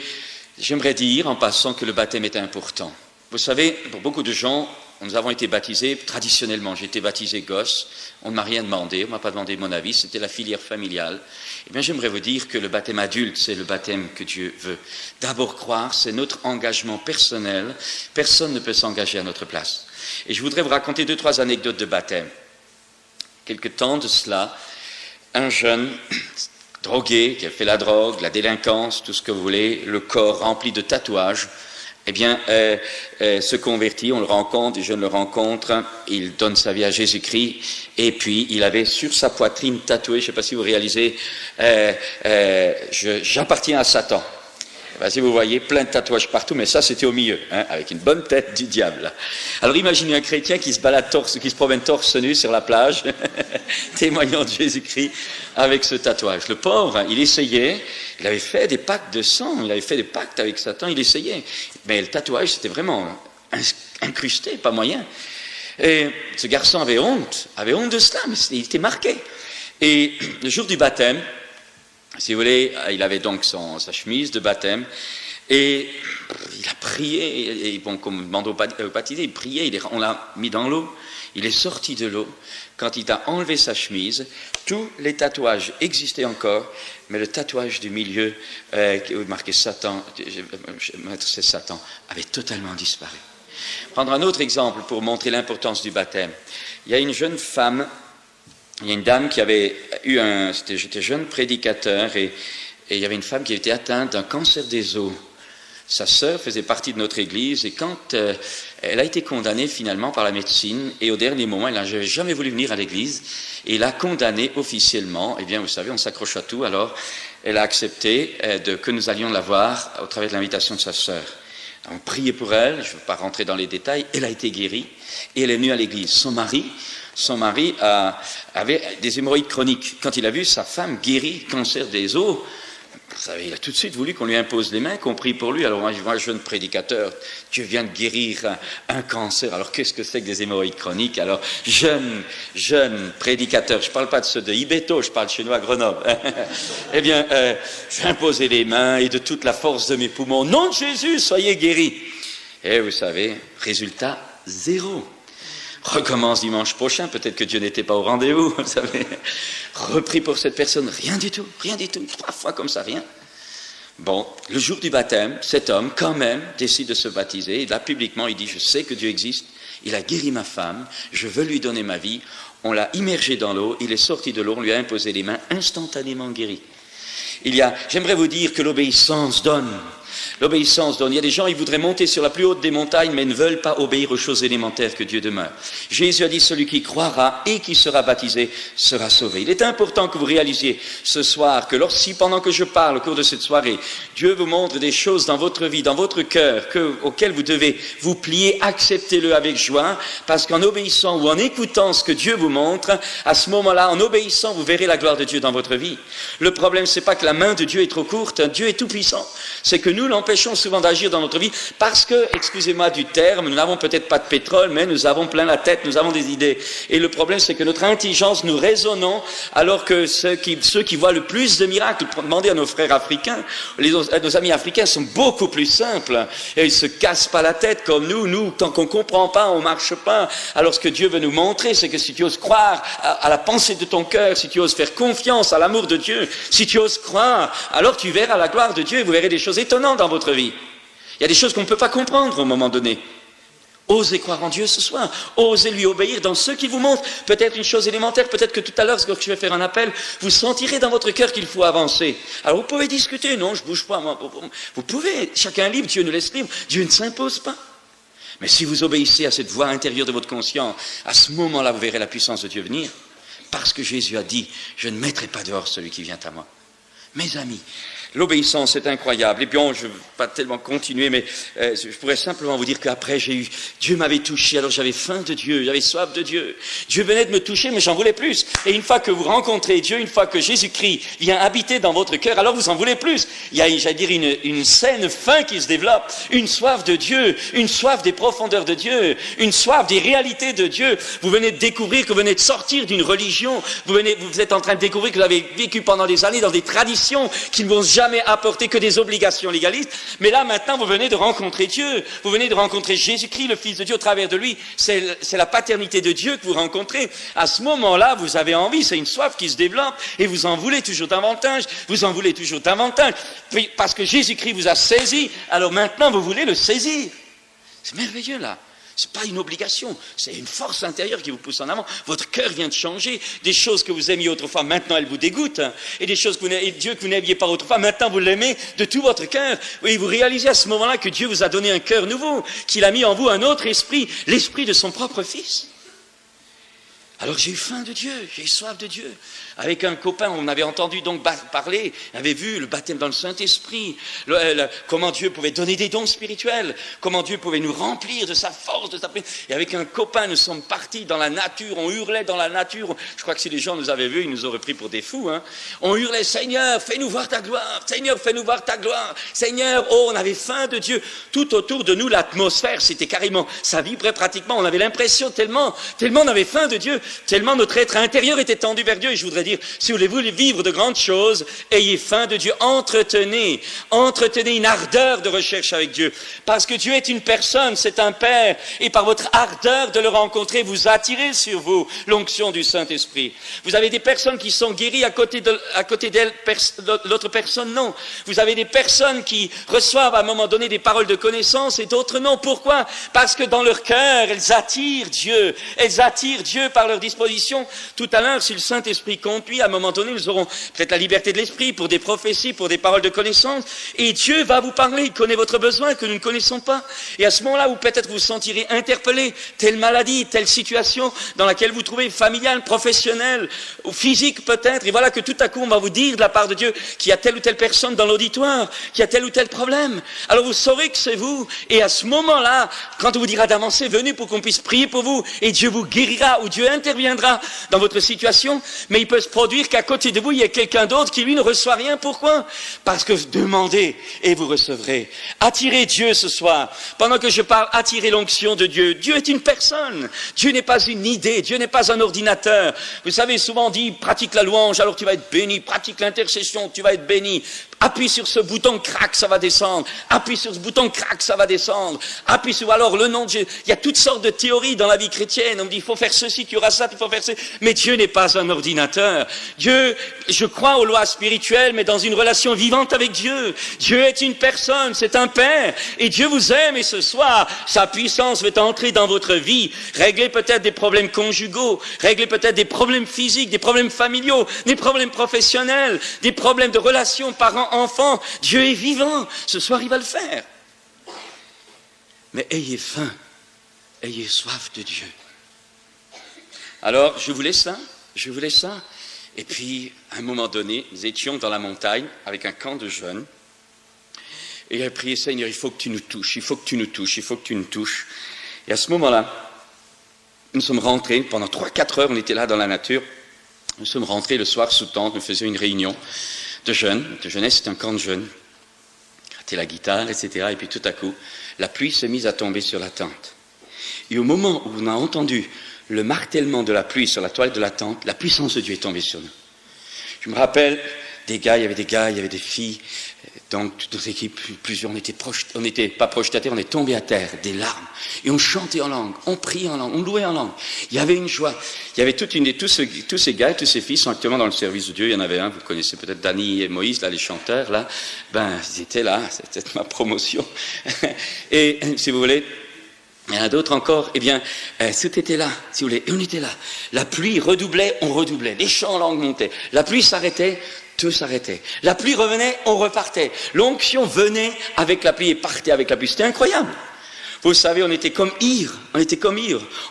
A: j'aimerais dire en passant que le baptême est important. Vous savez, pour beaucoup de gens, nous avons été baptisés traditionnellement. J'ai été baptisé gosse, on ne m'a rien demandé, on ne m'a pas demandé mon avis, c'était la filière familiale. Eh bien, j'aimerais vous dire que le baptême adulte, c'est le baptême que Dieu veut. D'abord croire, c'est notre engagement personnel. Personne ne peut s'engager à notre place. Et je voudrais vous raconter 2-3 anecdotes de baptême. Quelque temps de cela, un jeune drogué qui a fait la drogue, la délinquance, tout ce que vous voulez, le corps rempli de tatouages, eh bien, se convertit, on le rencontre, les jeunes le rencontrent, il donne sa vie à Jésus-Christ, et puis il avait sur sa poitrine tatoué, je ne sais pas si vous réalisez, j'appartiens à Satan. Ben, si vous voyez, plein de tatouages partout, mais ça c'était au milieu, hein, avec une bonne tête du diable. Alors imaginez un chrétien qui se balade qui se promène torse nu sur la plage, témoignant de Jésus-Christ, avec ce tatouage. Le pauvre, il essayait, il avait fait des pactes de sang, il avait fait des pactes avec Satan, il essayait. Mais le tatouage, c'était vraiment incrusté, pas moyen. Et ce garçon avait honte de cela, mais il était marqué. Et le jour du baptême, si vous voulez, il avait donc sa chemise de baptême, et il a prié, et bon, comme demande au baptisé, il priait, on l'a mis dans l'eau, il est sorti de l'eau. Quand il a enlevé sa chemise, tous les tatouages existaient encore, mais le tatouage du milieu, qui marquait Satan, c'est Satan, avait totalement disparu. Prendre un autre exemple pour montrer l'importance du baptême. Il y a une jeune femme, il y a une dame qui avait eu j'étais jeune prédicateur, et il y avait une femme qui avait été atteinte d'un cancer des os. Sa sœur faisait partie de notre église, et quand elle a été condamnée finalement par la médecine, et au dernier moment, elle n'avait jamais voulu venir à l'église, et il a condamné officiellement, eh bien vous savez, on s'accroche à tout, alors elle a accepté que nous allions la voir au travers de l'invitation de sa sœur. On priait pour elle, je ne veux pas rentrer dans les détails, elle a été guérie, et elle est venue à l'église. Son mari avait des hémorroïdes chroniques. Quand il a vu sa femme guérie du cancer des os, vous savez, il a tout de suite voulu qu'on lui impose les mains, qu'on prie pour lui. Alors moi, jeune prédicateur, Dieu vient de guérir un cancer. Alors qu'est-ce que c'est que des hémorroïdes chroniques? Alors jeune prédicateur, je ne parle pas de ceux de Ibeto, je parle chez nous à Grenoble. Eh bien, j'ai imposé les mains, et de toute la force de mes poumons, nom de Jésus, soyez guéris. Et vous savez, résultat, 0. Recommence dimanche prochain, peut-être que Dieu n'était pas au rendez-vous, vous savez. Repris pour cette personne, rien du tout, 3 fois comme ça, rien. Bon, le jour du baptême, cet homme, quand même, décide de se baptiser, et là, publiquement, il dit, je sais que Dieu existe, il a guéri ma femme, je veux lui donner ma vie, on l'a immergé dans l'eau, il est sorti de l'eau, on lui a imposé les mains, instantanément guéri. J'aimerais vous dire que l'obéissance donne. L'obéissance donne. Il y a des gens, ils voudraient monter sur la plus haute des montagnes, mais ne veulent pas obéir aux choses élémentaires que Dieu demeure. Jésus a dit, celui qui croira et qui sera baptisé sera sauvé. Il est important que vous réalisiez ce soir que si pendant que je parle au cours de cette soirée, Dieu vous montre des choses dans votre vie, dans votre cœur, auxquelles vous devez vous plier, acceptez-le avec joie, parce qu'en obéissant ou en écoutant ce que Dieu vous montre, à ce moment-là, en obéissant, vous verrez la gloire de Dieu dans votre vie. Le problème, c'est pas que la main de Dieu est trop courte, Dieu est tout puissant. C'est que nous l'empêchons souvent d'agir dans notre vie parce que, excusez-moi du terme, nous n'avons peut-être pas de pétrole, mais nous avons plein la tête, nous avons des idées. Et le problème, c'est que notre intelligence, nous raisonnons, alors que ceux qui voient le plus de miracles, demandez à nos frères africains, nos amis africains sont beaucoup plus simples. Et ils se cassent pas la tête comme nous, tant qu'on comprend pas, on marche pas. Alors ce que Dieu veut nous montrer, c'est que si tu oses croire à la pensée de ton cœur, si tu oses faire confiance à l'amour de Dieu, si tu oses croire, alors tu verras la gloire de Dieu et vous verrez des choses étonnantes dans votre vie. Il y a des choses qu'on ne peut pas comprendre au moment donné. Osez croire en Dieu ce soir. Osez lui obéir dans ce qu'il vous montre. Peut-être une chose élémentaire, peut-être que tout à l'heure, lorsque je vais faire un appel, vous sentirez dans votre cœur qu'il faut avancer. Alors vous pouvez discuter. Non, je ne bouge pas. Vous pouvez. Chacun est libre. Dieu nous laisse libre. Dieu ne s'impose pas. Mais si vous obéissez à cette voix intérieure de votre conscience, à ce moment-là, vous verrez la puissance de Dieu venir. Parce que Jésus a dit, je ne mettrai pas dehors celui qui vient à moi. Mes amis, l'obéissance est incroyable. Et puis, je ne veux pas tellement continuer, mais je pourrais simplement vous dire qu'après, Dieu m'avait touché, alors j'avais faim de Dieu, j'avais soif de Dieu. Dieu venait de me toucher, mais j'en voulais plus. Et une fois que vous rencontrez Dieu, une fois que Jésus-Christ vient habiter dans votre cœur, alors vous en voulez plus. Il y a, j'allais dire, une saine faim qui se développe, une soif de Dieu, une soif des profondeurs de Dieu, une soif des réalités de Dieu. Vous venez de découvrir que vous venez de sortir d'une religion, vous êtes en train de découvrir que vous avez vécu pendant des années dans des traditions qui ne vont jamais apporter que des obligations légalistes. Mais là, maintenant, vous venez de rencontrer Dieu. Vous venez de rencontrer Jésus-Christ, le Fils de Dieu, au travers de lui. C'est la paternité de Dieu que vous rencontrez. À ce moment-là, vous avez envie, c'est une soif qui se développe et vous en voulez toujours davantage. Vous en voulez toujours davantage. Parce que Jésus-Christ vous a saisi, alors maintenant, vous voulez le saisir. C'est merveilleux, là. C'est pas une obligation, c'est une force intérieure qui vous pousse en avant. Votre cœur vient de changer. Des choses que vous aimiez autrefois, maintenant elles vous dégoûtent. Et des choses Dieu que vous n'aimiez pas autrefois, maintenant vous l'aimez de tout votre cœur. Et vous réalisez à ce moment-là que Dieu vous a donné un cœur nouveau, qu'il a mis en vous un autre esprit, l'esprit de son propre Fils. Alors j'ai eu faim de Dieu, j'ai eu soif de Dieu. Avec un copain, on avait entendu donc parler, on avait vu le baptême dans le Saint-Esprit, comment Dieu pouvait donner des dons spirituels, comment Dieu pouvait nous remplir de sa force, de sa présence. Et avec un copain, nous sommes partis dans la nature, on hurlait dans la nature. Je crois que si les gens nous avaient vus, ils nous auraient pris pour des fous. On hurlait, Seigneur, fais-nous voir ta gloire, Seigneur, fais-nous voir ta gloire, Seigneur, oh, on avait faim de Dieu. Tout autour de nous, l'atmosphère, c'était carrément, ça vibrait pratiquement, on avait l'impression tellement on avait faim de Dieu, tellement notre être intérieur était tendu vers Dieu. Et je voudrais dire, si vous voulez vivre de grandes choses, ayez faim de Dieu, entretenez une ardeur de recherche avec Dieu. Parce que Dieu est une personne, c'est un Père, et par votre ardeur de le rencontrer, vous attirez sur vous l'onction du Saint-Esprit. Vous avez des personnes qui sont guéries à côté d'elles, l'autre personne non. Vous avez des personnes qui reçoivent à un moment donné des paroles de connaissance et d'autres non. Pourquoi? Parce que dans leur cœur, elles attirent Dieu par leur disposition. Tout à l'heure, si le Saint-Esprit conduit, à un moment donné, nous aurons peut-être la liberté de l'esprit pour des prophéties, pour des paroles de connaissance, et Dieu va vous parler, il connaît votre besoin que nous ne connaissons pas. Et à ce moment-là, vous peut-être vous sentirez interpellé, telle maladie, telle situation dans laquelle vous trouvez, familiale, professionnelle, ou physique peut-être, et voilà que tout à coup, on va vous dire de la part de Dieu qu'il y a telle ou telle personne dans l'auditoire, qu'il y a tel ou tel problème. Alors vous saurez que c'est vous, et à ce moment-là, quand on vous dira d'avancer, venez pour qu'on puisse prier pour vous, et Dieu vous guérira, ou Dieu interviendra dans votre situation, mais il peut se produire qu'à côté de vous, il y ait quelqu'un d'autre qui, lui, ne reçoit rien. Pourquoi? Parce que demandez et vous recevrez. Attirez Dieu ce soir. Pendant que je parle, attirez l'onction de Dieu. Dieu est une personne. Dieu n'est pas une idée. Dieu n'est pas un ordinateur. Vous savez, souvent on dit, pratique la louange, alors tu vas être béni. Pratique l'intercession, tu vas être béni. Appuie sur ce bouton, crac, ça va descendre. Appuie sur ce bouton, crac, ça va descendre. Appuie sur, alors, le nom de Dieu. Il y a toutes sortes de théories dans la vie chrétienne. On me dit, il faut faire ceci, tu auras ça, il faut faire ceci. Mais Dieu n'est pas un ordinateur. Dieu, je crois aux lois spirituelles, mais dans une relation vivante avec Dieu. Dieu est une personne, c'est un Père. Et Dieu vous aime, et ce soir, sa puissance veut entrer dans votre vie. Régler peut-être des problèmes conjugaux. Régler peut-être des problèmes physiques, des problèmes familiaux, des problèmes professionnels, des problèmes de relations parents enfants, Dieu est vivant. Ce soir, il va le faire. Mais ayez faim, ayez soif de Dieu. Alors, je voulais ça. Et puis, à un moment donné, nous étions dans la montagne avec un camp de jeunes. Et j'ai prié, Seigneur, il faut que tu nous touches, il faut que tu nous touches, il faut que tu nous touches. Et à ce moment-là, nous sommes rentrés, pendant 3-4 heures, on était là dans la nature. Nous sommes rentrés le soir sous tente, nous faisions une réunion de jeunes, de jeunesse, c'était un camp de jeunes. Gratter la guitare, etc. Et puis tout à coup, la pluie s'est mise à tomber sur la tente. Et au moment où on a entendu le martèlement de la pluie sur la toile de la tente, la puissance de Dieu est tombée sur nous. Je me rappelle des gars, il y avait des filles, donc toutes nos équipes, plusieurs, on n'était pas projetés à terre, on est tombés à terre, des larmes. Et on chantait en langue, on priait en langue, on louait en langue. Il y avait une joie. Il y avait tous ces gars, tous ces filles sont actuellement dans le service de Dieu. Il y en avait un, vous connaissez peut-être Dany et Moïse, là, les chanteurs, là. Ils étaient là, c'était ma promotion. Et, si vous voulez, il y en a d'autres encore, tout était là, si vous voulez, et on était là. La pluie redoublait, on redoublait. Les chants en langue montaient. La pluie s'arrêtait, tout s'arrêtait. La pluie revenait, on repartait. L'onction venait avec la pluie et partait avec la pluie. C'était incroyable. Vous savez, on était comme ivres.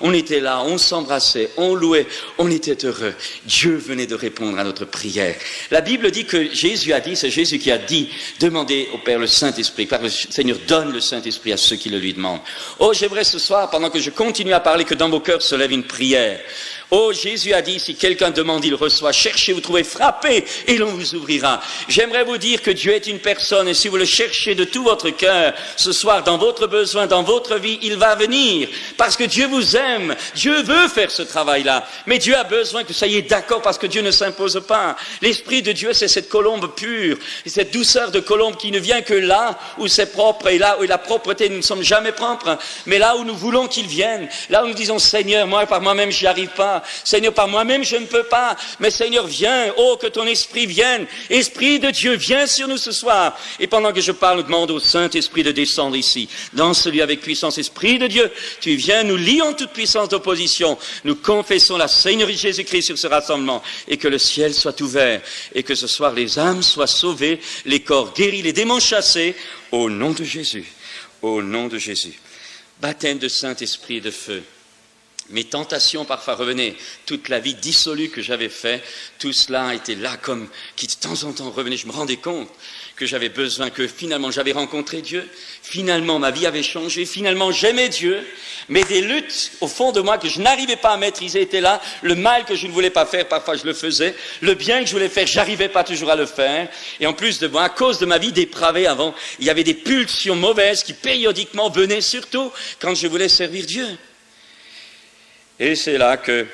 A: On était là, on s'embrassait, on louait, on était heureux. Dieu venait de répondre à notre prière. La Bible dit que Jésus a dit, c'est Jésus qui a dit, demandez au Père le Saint-Esprit, car le Seigneur donne le Saint-Esprit à ceux qui le lui demandent. Oh, j'aimerais ce soir, pendant que je continue à parler, que dans vos cœurs se lève une prière. Oh, Jésus a dit, si quelqu'un demande, il reçoit. Cherchez, vous trouvez, frappez, et l'on vous ouvrira. J'aimerais vous dire que Dieu est une personne, et si vous le cherchez de tout votre cœur, ce soir, dans votre besoin, dans votre vie, il va venir. Parce que Dieu vous aime. Dieu veut faire ce travail-là. Mais Dieu a besoin que vous soyez d'accord, parce que Dieu ne s'impose pas. L'Esprit de Dieu, c'est cette colombe pure, et cette douceur de colombe qui ne vient que là où c'est propre, et là où la propreté, nous ne sommes jamais propres, mais là où nous voulons qu'il vienne, là où nous disons, Seigneur, moi, par moi-même, j'y arrive pas. Seigneur, par moi-même, je ne peux pas. Mais Seigneur, viens. Oh, que ton esprit vienne. Esprit de Dieu, viens sur nous ce soir. Et pendant que je parle, demande au Saint-Esprit de descendre ici, dans celui avec puissance. Esprit de Dieu, tu viens, nous lions toute puissance d'opposition. Nous confessons la Seigneurie de Jésus-Christ sur ce rassemblement. Et que le ciel soit ouvert. Et que ce soir, les âmes soient sauvées, les corps guéris, les démons chassés. Au nom de Jésus. Au nom de Jésus. Baptême de Saint-Esprit et de feu. Mes tentations parfois revenaient, toute la vie dissolue que j'avais fait, tout cela était là comme qui de temps en temps revenait. Je me rendais compte que j'avais besoin, que finalement j'avais rencontré Dieu, finalement ma vie avait changé, finalement j'aimais Dieu, mais des luttes au fond de moi que je n'arrivais pas à maîtriser étaient là, le mal que je ne voulais pas faire, parfois je le faisais, le bien que je voulais faire, j'arrivais pas toujours à le faire, et en plus de moi, à cause de ma vie dépravée avant, il y avait des pulsions mauvaises qui périodiquement venaient, surtout quand je voulais servir Dieu. Et c'est là que,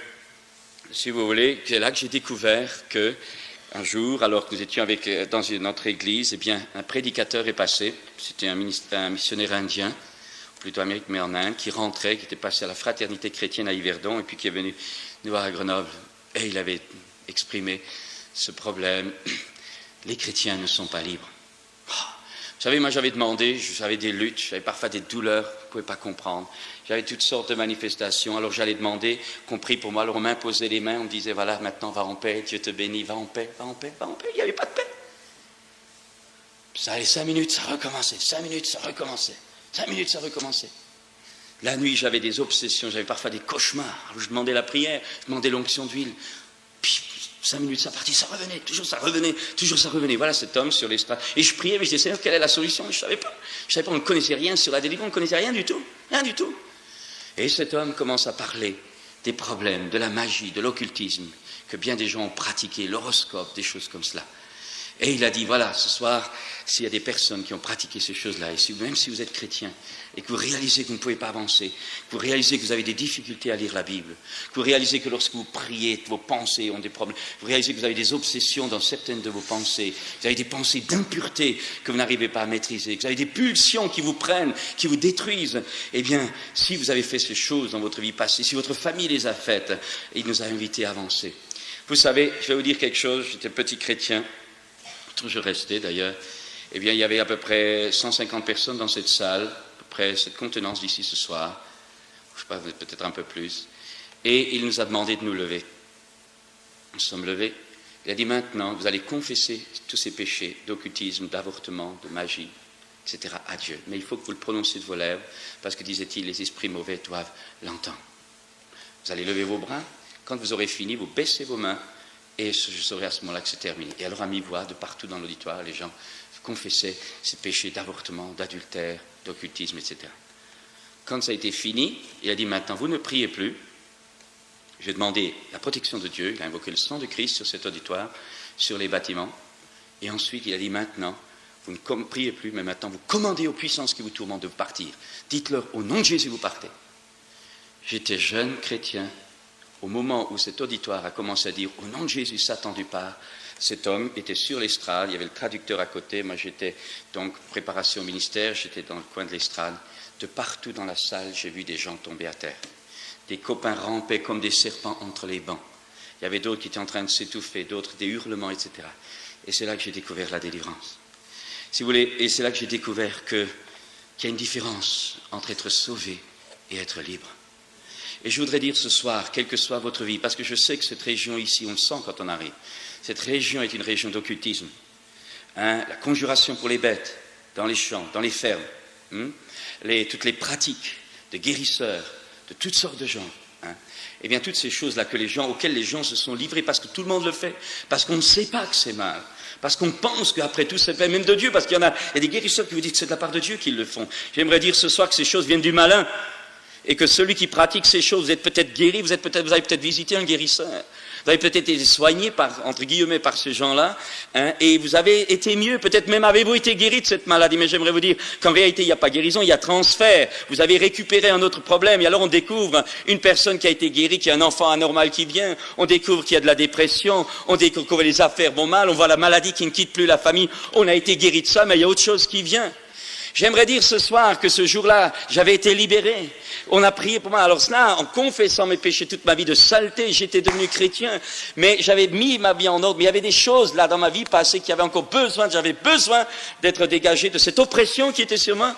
A: si vous voulez, c'est là que j'ai découvert que, un jour, alors que nous étions dans notre église, un prédicateur est passé, c'était un missionnaire indien, ou plutôt américain, mais en Inde, qui rentrait, qui était passé à la fraternité chrétienne à Yverdon, et puis qui est venu nous voir à Grenoble, et il avait exprimé ce problème. Les chrétiens ne sont pas libres. Vous savez, moi j'avais demandé, j'avais des luttes, j'avais parfois des douleurs, je ne pouvais pas comprendre. J'avais toutes sortes de manifestations, alors j'allais demander qu'on prie pour moi, alors on m'imposait les mains, on me disait, voilà, maintenant va en paix, Dieu te bénit, va en paix, va en paix, va en paix, il n'y avait pas de paix. Ça allait 5 minutes, ça recommençait, 5 minutes, ça recommençait, 5 minutes, ça recommençait. La nuit, j'avais des obsessions, j'avais parfois des cauchemars, alors je demandais la prière, je demandais l'onction d'huile, puis 5 minutes, ça partit, ça revenait, toujours ça revenait. Voilà cet homme sur l'estrade. Et je priais, mais je disais, Seigneur, quelle est la solution? Je ne savais pas, on ne connaissait rien sur la délivrance, on ne connaissait rien du tout. Et cet homme commence à parler des problèmes, de la magie, de l'occultisme, que bien des gens ont pratiqué, l'horoscope, des choses comme cela. Et il a dit, voilà, ce soir, s'il y a des personnes qui ont pratiqué ces choses-là, et même si vous êtes chrétien, et que vous réalisez que vous ne pouvez pas avancer, que vous réalisez que vous avez des difficultés à lire la Bible, que vous réalisez que lorsque vous priez, vos pensées ont des problèmes, vous réalisez que vous avez des obsessions dans certaines de vos pensées, vous avez des pensées d'impureté que vous n'arrivez pas à maîtriser, que vous avez des pulsions qui vous prennent, qui vous détruisent, eh bien, si vous avez fait ces choses dans votre vie passée, si votre famille les a faites, il nous a invités à avancer. Vous savez, je vais vous dire quelque chose, j'étais petit chrétien, je restais d'ailleurs, eh bien, il y avait à peu près 150 personnes dans cette salle, à peu près cette contenance d'ici ce soir, je ne sais pas, peut-être un peu plus, et il nous a demandé de nous lever. Nous sommes levés, Il a dit maintenant, vous allez confesser tous ces péchés d'occultisme, d'avortement, de magie, etc. à Dieu. Mais il faut que vous le prononciez de vos lèvres, parce que, disait-il, les esprits mauvais doivent l'entendre. Vous allez lever vos bras, quand vous aurez fini, vous baissez vos mains, et je saurai à ce moment-là que c'est terminé. Et alors à mi-voix, de partout dans l'auditoire, les gens confessaient ces péchés d'avortement, d'adultère, d'occultisme, etc. Quand ça a été fini, il a dit maintenant, vous ne priez plus. Je vais demander la protection de Dieu. Il a invoqué le sang de Christ sur cet auditoire, sur les bâtiments. Et ensuite, il a dit maintenant, vous ne priez plus, mais maintenant vous commandez aux puissances qui vous tourmentent de partir. Dites-leur, au nom de Jésus, vous partez. J'étais jeune chrétien. Au moment où cet auditoire a commencé à dire « Au nom de Jésus, Satan du part », cet homme était sur l'estrade, il y avait le traducteur à côté, moi j'étais donc préparation au ministère, j'étais dans le coin de l'estrade. De partout dans la salle, j'ai vu des gens tomber à terre. Des copains rampaient comme des serpents entre les bancs. Il y avait d'autres qui étaient en train de s'étouffer, d'autres des hurlements, etc. Et c'est là que j'ai découvert la délivrance. Si vous voulez, et c'est là que j'ai découvert qu'il y a une différence entre être sauvé et être libre. Et je voudrais dire ce soir, quelle que soit votre vie, parce que je sais que cette région ici, on le sent quand on arrive, cette région est une région d'occultisme. La conjuration pour les bêtes, dans les champs, dans les fermes, toutes les pratiques de guérisseurs, de toutes sortes de gens. Eh bien, toutes ces choses-là auxquelles les gens se sont livrés parce que tout le monde le fait, parce qu'on ne sait pas que c'est mal, parce qu'on pense qu'après tout, c'est même de Dieu, parce qu'il y a des guérisseurs qui vous disent que c'est de la part de Dieu qu'ils le font. J'aimerais dire ce soir que ces choses viennent du malin, et que celui qui pratique ces choses, vous êtes peut-être guéri, vous avez peut-être visité un guérisseur, vous avez peut-être été soigné entre guillemets par ces gens-là, et vous avez été mieux, peut-être même avez-vous été guéri de cette maladie, mais j'aimerais vous dire qu'en réalité il n'y a pas guérison, il y a transfert, vous avez récupéré un autre problème, et alors on découvre une personne qui a été guérie, qui a un enfant anormal qui vient, on découvre qu'il y a de la dépression, on découvre que les affaires vont mal, on voit la maladie qui ne quitte plus la famille, on a été guéri de ça, mais il y a autre chose qui vient. J'aimerais dire ce soir que ce jour-là, j'avais été libéré. On a prié pour moi. Alors cela, en confessant mes péchés toute ma vie de saleté, j'étais devenu chrétien. Mais j'avais mis ma vie en ordre. Mais il y avait des choses là dans ma vie passée qui avaient encore j'avais besoin d'être dégagé de cette oppression qui était sur moi.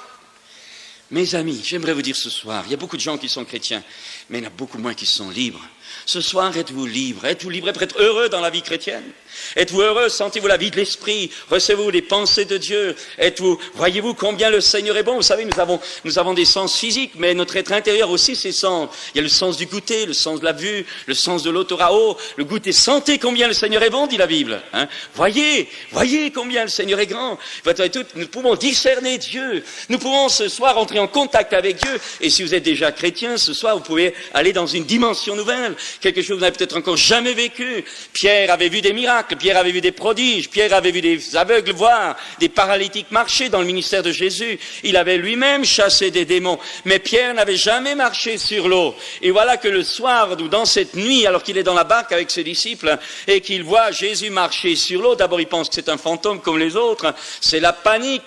A: Mes amis, j'aimerais vous dire ce soir, il y a beaucoup de gens qui sont chrétiens, mais il y en a beaucoup moins qui sont libres. Ce soir, êtes-vous libre? Êtes-vous libre pour être heureux dans la vie chrétienne? Êtes-vous heureux? Sentez-vous la vie de l'esprit? Recevez-vous les pensées de Dieu? Voyez-vous combien le Seigneur est bon? Vous savez, nous avons des sens physiques, mais notre être intérieur aussi, c'est sens. Il y a le sens du goûter, le sens de la vue, le sens de l'odorat. Oh, le goûter. Sentez combien le Seigneur est bon, dit la Bible. Voyez combien le Seigneur est grand. Nous pouvons discerner Dieu. Nous pouvons ce soir entrer en contact avec Dieu. Et si vous êtes déjà chrétien, ce soir, vous pouvez aller dans une dimension nouvelle. Quelque chose que vous n'avez peut-être encore jamais vécu. Pierre avait vu des miracles, Pierre avait vu des prodiges, Pierre avait vu des aveugles voir, des paralytiques marcher dans le ministère de Jésus. Il avait lui-même chassé des démons, mais Pierre n'avait jamais marché sur l'eau. Et voilà que le soir, ou dans cette nuit, alors qu'il est dans la barque avec ses disciples, et qu'il voit Jésus marcher sur l'eau, d'abord il pense que c'est un fantôme comme les autres, c'est la panique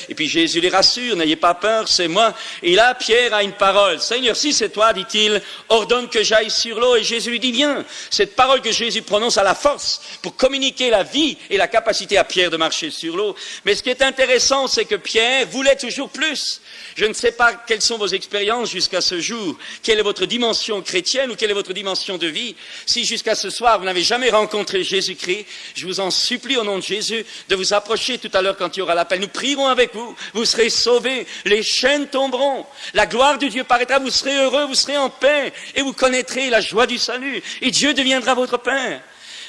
A: et puis Jésus les rassure, n'ayez pas peur, c'est moi. Et là, Pierre a une parole. Seigneur, si c'est toi, dit-il, ordonne que j'aille sur l'eau. Et Jésus lui dit, viens. Cette parole que Jésus prononce a la force pour communiquer la vie et la capacité à Pierre de marcher sur l'eau. Mais ce qui est intéressant, c'est que Pierre voulait toujours plus. Je ne sais pas quelles sont vos expériences jusqu'à ce jour. Quelle est votre dimension chrétienne ou quelle est votre dimension de vie? Si jusqu'à ce soir, vous n'avez jamais rencontré Jésus-Christ, je vous en supplie au nom de Jésus de vous approcher tout à l'heure quand il y aura l'appel. Nous prierons avec vous. Vous serez sauvés. Les chaînes tomberont. La gloire de Dieu paraîtra. Vous serez heureux. Vous serez en paix. Et vous connaîtrez la joie du salut. Et Dieu deviendra votre Père.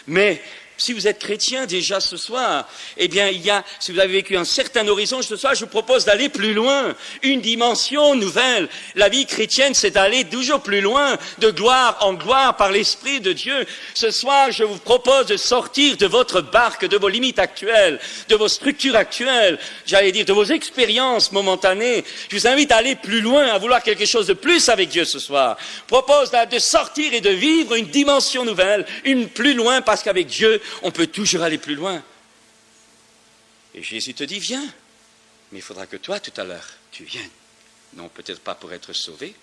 A: Mais si vous êtes chrétien déjà ce soir, eh bien si vous avez vécu un certain horizon ce soir, je vous propose d'aller plus loin, une dimension nouvelle. La vie chrétienne, c'est d'aller toujours plus loin, de gloire en gloire par l'Esprit de Dieu. Ce soir, je vous propose de sortir de votre barque, de vos limites actuelles, de vos structures actuelles, j'allais dire de vos expériences momentanées. Je vous invite à aller plus loin, à vouloir quelque chose de plus avec Dieu ce soir. Je propose de sortir et de vivre une dimension nouvelle, une plus loin, parce qu'avec Dieu, on peut toujours aller plus loin. Et Jésus te dit, viens. Mais il faudra que toi, tout à l'heure, tu viennes. Non, peut-être pas pour être sauvé,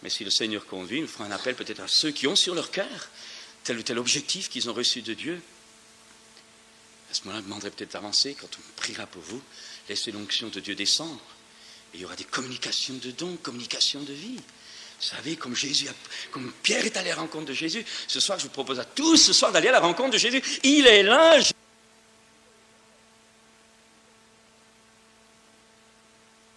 A: mais si le Seigneur conduit, nous ferons un appel peut-être à ceux qui ont sur leur cœur tel ou tel objectif qu'ils ont reçu de Dieu. À ce moment-là, je demanderai peut-être d'avancer. Quand on priera pour vous, laissez l'onction de Dieu descendre. Et il y aura des communications de dons, communications de vie. Vous savez, comme Pierre est allé à la rencontre de Jésus, ce soir, je vous propose à tous ce soir d'aller à la rencontre de Jésus. Il est là,